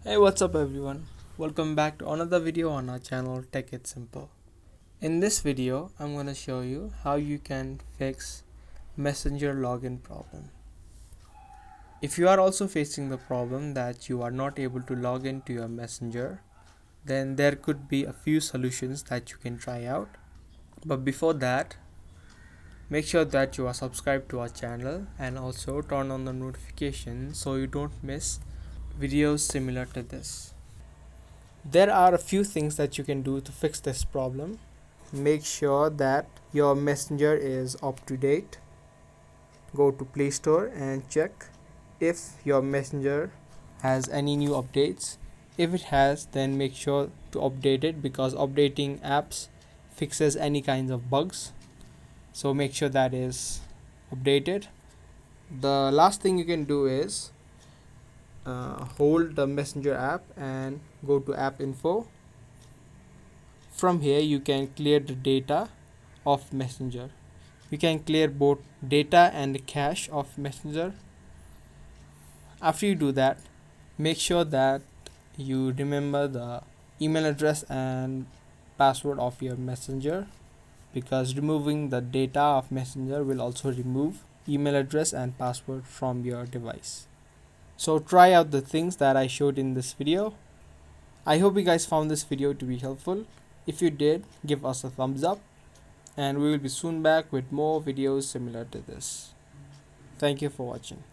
Hey, what's up everyone? Welcome back to another video on our channel Tech It Simple. In this video, I'm going to show you how you can fix Messenger login problem. If you are also facing the problem that you are not able to log into your Messenger, then there could be a few solutions that you can try out. But before that, make sure that you are subscribed to our channel and also turn on the notification so you don't miss videos similar to this. There are a few things that you can do to fix this problem. Make sure that your Messenger is up to date. Go to Play Store and check if your Messenger has any new updates. If it has, then make sure to update it because updating apps fixes any kinds of bugs. So make sure that is updated. The last thing you can do is hold the Messenger app and go to app info. From here you can clear the data of Messenger. You can clear both data and the cache of Messenger. After you do that, make sure that you remember the email address and password of your Messenger, because removing the data of Messenger will also remove email address and password from your device. So try out the things that I showed in this video. I hope you guys found this video to be helpful. If you did, give us a thumbs up, and we will be soon back with more videos similar to this. Thank you for watching.